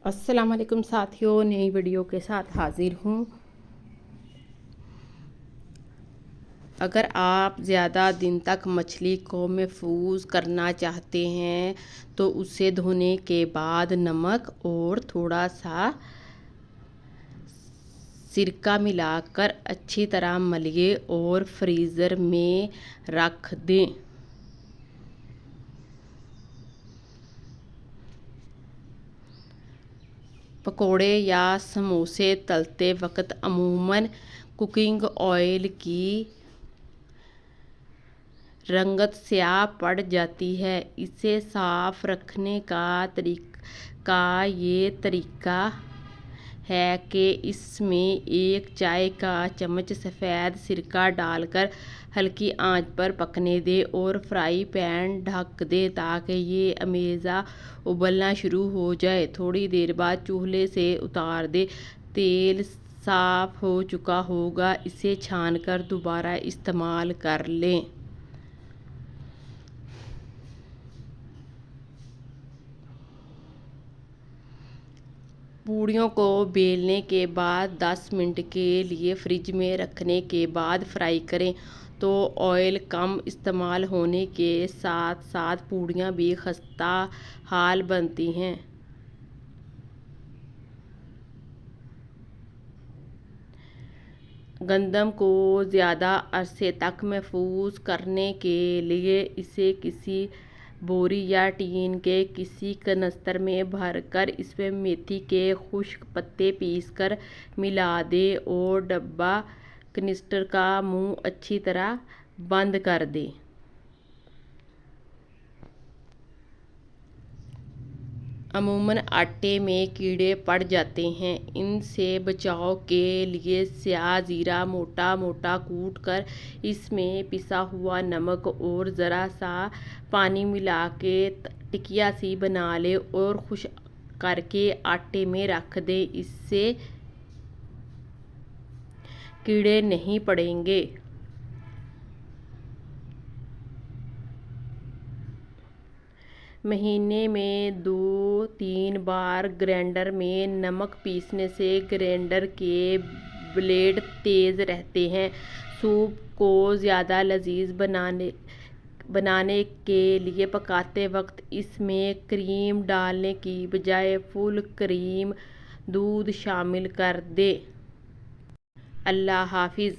अस्सलाम वालेकुम साथियों, नई वीडियो के साथ हाजिर हूँ। अगर आप ज़्यादा दिन तक मछली को महफूज करना चाहते हैं तो उसे धोने के बाद नमक और थोड़ा सा सिरका मिलाकर अच्छी तरह मलिए और फ्रीज़र में रख दें। पकोड़े या समोसे तलते वक्त अमूमन कुकिंग ऑयल की रंगत स्याह पड़ जाती है। इसे साफ रखने का ये तरीका है कि इसमें एक चाय का चम्मच सफ़ेद सिरका डालकर हल्की आंच पर पकने दें और फ्राई पैन ढक दें ताकि ये अमेज़ा उबलना शुरू हो जाए। थोड़ी देर बाद चूल्हे से उतार दें। तेल साफ़ हो चुका होगा, इसे छानकर दोबारा इस्तेमाल कर लें। पूड़ियों को बेलने के बाद 10 मिनट के लिए फ्रिज में रखने के बाद फ्राई करें तो ऑयल कम इस्तेमाल होने के साथ साथ पूड़ियाँ भी खस्ता हाल बनती हैं। गंदम को ज़्यादा अरसे तक महफूज करने के लिए इसे किसी बोरी या टीन के किसी कनस्तर में भरकर इसमें मेथी के खुश्क पत्ते पीसकर मिला दें और डब्बा कनिस्टर का मुंह अच्छी तरह बंद कर दें। अमूमन आटे में कीड़े पड़ जाते हैं, इनसे बचाव के लिए स्याह जीरा मोटा मोटा कूट कर इसमें पिसा हुआ नमक और ज़रा सा पानी मिला के टिकिया सी बना लें और खुश्क करके आटे में रख दें। इससे कीड़े नहीं पड़ेंगे। महीने में 2-3 बार ग्राइंडर में नमक पीसने से ग्राइंडर के ब्लेड तेज़ रहते हैं। सूप को ज़्यादा लजीज बनाने के लिए पकाते वक्त इसमें क्रीम डालने की बजाय फुल क्रीम दूध शामिल कर दें। अल्लाह हाफिज़।